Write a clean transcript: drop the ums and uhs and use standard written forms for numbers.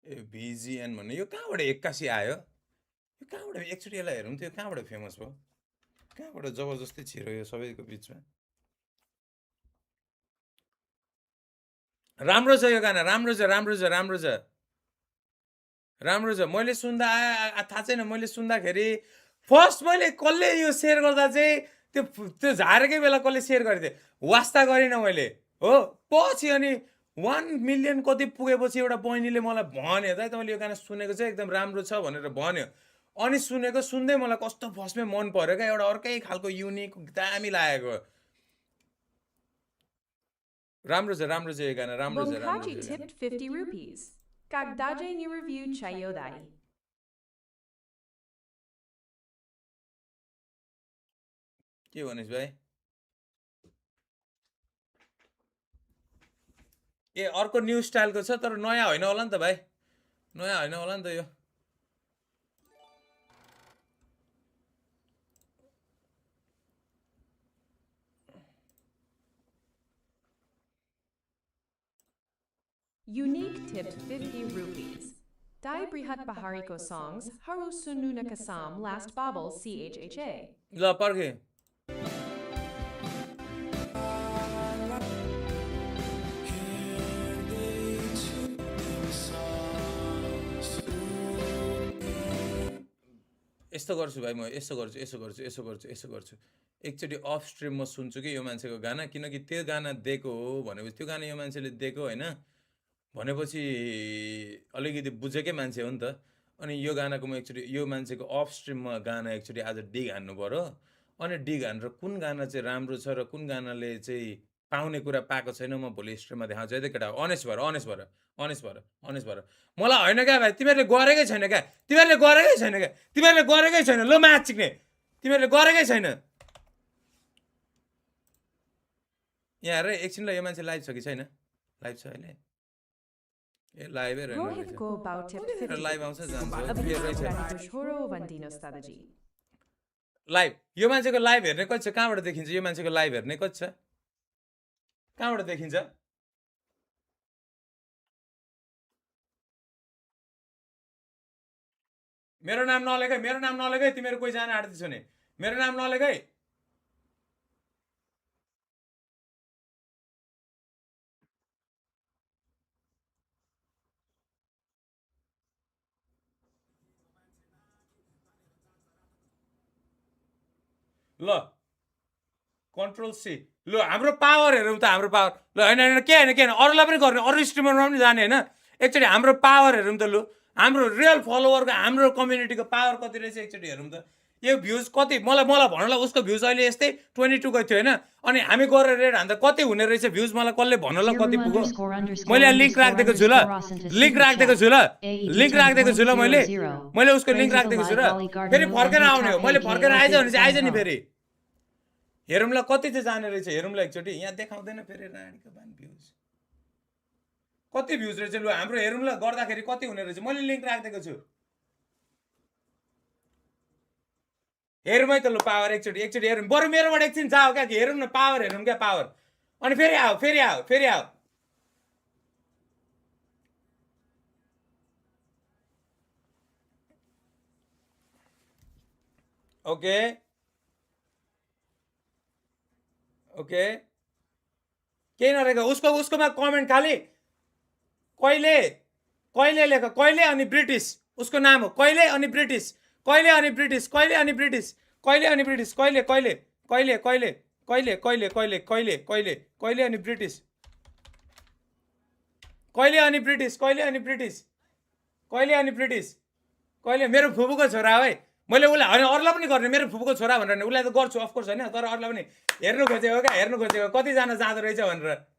ए भिजिएन भन्ने यो कहाँबाट 81 आयो? यो कहाँबाट एकचोटि यसलाई हेरौँ त यो कहाँबाट फेमस भयो? कहाँबाट जबरजस्ती छिरो यो सबैको बिचमा? राम्रो छ यो गाना, राम्रो छ राम्रो छ राम्रो छ राम्रो छ। मैले सुन्दा थाहा छैन, मैले सुन्दाखेरि फर्स्ट मैले कसले यो सेयर गर्दा चाहिँ त्यो झारेकै बेला कसले सेयर गरिदिए, वास्ता गरिनँ मैले हो। पछि अनि 1 मिलियन कति पुगेपछि एउटा बहिनीले मलाई भन्यो दाइ तपाईँले यो गाना सुनेको चाहिँ एकदम राम्रो छ भनेर भन्यो। अनि सुनेको, सुन्दै मलाई कस्तो फर्स्टमै मन पर्यो क्या, एउटा अर्कै खालको युनिक दामी लागेको। राम्रो छ यो गाना, राम्रो छ राम्रो Bonkachi छ। tipped 50 rupees. Kagdaje ni review chayodai. के भनिस् भाइ? ए अर्को न्यू स्टाइलको छ तर नयाँ होइन होला नि त भाइ, नयाँ होइन होला नि त यो। Unique tipped 50 rupees. Dai Brihat Bahariko songs, Haru Sununa Kasam Last Bobble CHHA. ल पर्खे। यस्तो गर्छु भाइ, म यसो गर्छु एकचोटि अफ स्ट्रिम म सुन्छु कि यो मान्छेको गाना, किनकि त्यो गाना दिएको हो भनेपछि, त्यो गाना यो मान्छेले दिएको होइन भनेपछि अलिकति बुझेकै मान्छे हो नि त। अनि यो गानाको म एकचोटि यो मान्छेको अफ स्ट्रिममा गाना एकचोटि आज डिग हान्नु पर्यो। अनि डिग हानेर कुन गाना चाहिँ राम्रो छ र कुन गानाले चाहिँ पाउने कुरा पाएको छैन म भोलि स्ट्रिममा देखाउँछु है त केटा। अनेस्ट भएर मलाई होइन क्या भाइ, तिमीहरूले गरेकै छैन क्या, तिमीहरूले गरेकै छैन ल म्याच चिक्ने, तिमीहरूले गरेकै छैन। यहाँ हेर एकछिन ल, यो मान्छे लाइभ छ कि छैन? लाइभ छ अहिले? ए लाइभै रहेन Rohit Go Bao tipped 50 live आउँछ rupees. जान्छ Abhishek Radikushoro Vandino Stadaji. Live. यो मान्छेको लाइभ हेर्ने कति छ, कहाँबाट देखिन्छ यो मान्छेको लाइभ हेर्ने कति छ, कहाँबाट देखिन्छ? मेरो नाम नलेखै तिमीहरू कोही जान आँट्दैछ भने मेरो नाम नलेखै। ल कन्ट्रोल सी, ल हाम्रो पावर हेरौँ त, हाम्रो पावर। ल होइन के होइन अरूलाई पनि गर्ने, अरू स्ट्रिमरमा पनि जाने होइन। एकचोटि हाम्रो पावर हेरौँ त, लु हाम्रो रियल फलोवरको, हाम्रो कम्युनिटीको पावर कति रहेछ एकचोटि हेरौँ त। यो भ्युज कति, मलाई भन्नुलाई उसको भ्युज अहिले यस्तै 22 गएको थियो होइन। अनि हामी गरेर रेड हान्दा कति हुने रहेछ भ्युज, मलाई कसले भन्नुलाई कति पुग्यो। मैले लिङ्क राखिदिएको छु ल, लिङ्क राखिदिएको छु ल, मैले उसको लिङ्क राखिदिएको छु र। फेरि फर्केर आउने हो, मैले फर्केर आइज भने चाहिँ आइज नि फेरि। हेरौँ ल कति चाहिँ जाने रहेछ, हेरौँ ल एकचोटि। यहाँ देखाउँदैन फेरि रानीको बान भ्युज, कति भ्युज रहेछ लु हाम्रो हेरौँ ल, गर्दाखेरि कति हुने रहेछ। मैले लिङ्क राखिदिएको छु, हेरौँ है त लु पावर एकचोटि हेरौँ। बरु मेरोबाट एकछिन जाओ क्या, हेरौँ न पावर हेरौँ क्या पावर। अनि फेरि आओ ओके केही नरहेको उसकोमा कमेन्ट खालि कहिले लेख, कहिले अनि ब्रिटिस उसको नाम हो, कहिले अनि ब्रिटिस कहिले अनि ब्रिटिस कहिले अनि ब्रिटिस कहिले अनि ब्रिटिस कहिले कहिले कहिले कहिले कहिले कहिले कहिले कहिले कहिले कहिले अनि ब्रिटिस कहिले अनि ब्रिटिस कहिले अनि ब्रिटिस कहिले अनि ब्रिटिस कहिले। मेरो फुपूको छोरा है, मैले उसलाई होइन अरूलाई पनि गर्ने, मेरो फुपूको छोरा भनेर उसलाई त गर्छु अफकोर्स होइन, तर अरूलाई पनि हेर्नु खोजेको क्या, हेर्नु खोजेको कतिजना जाँदो रहेछ भनेर।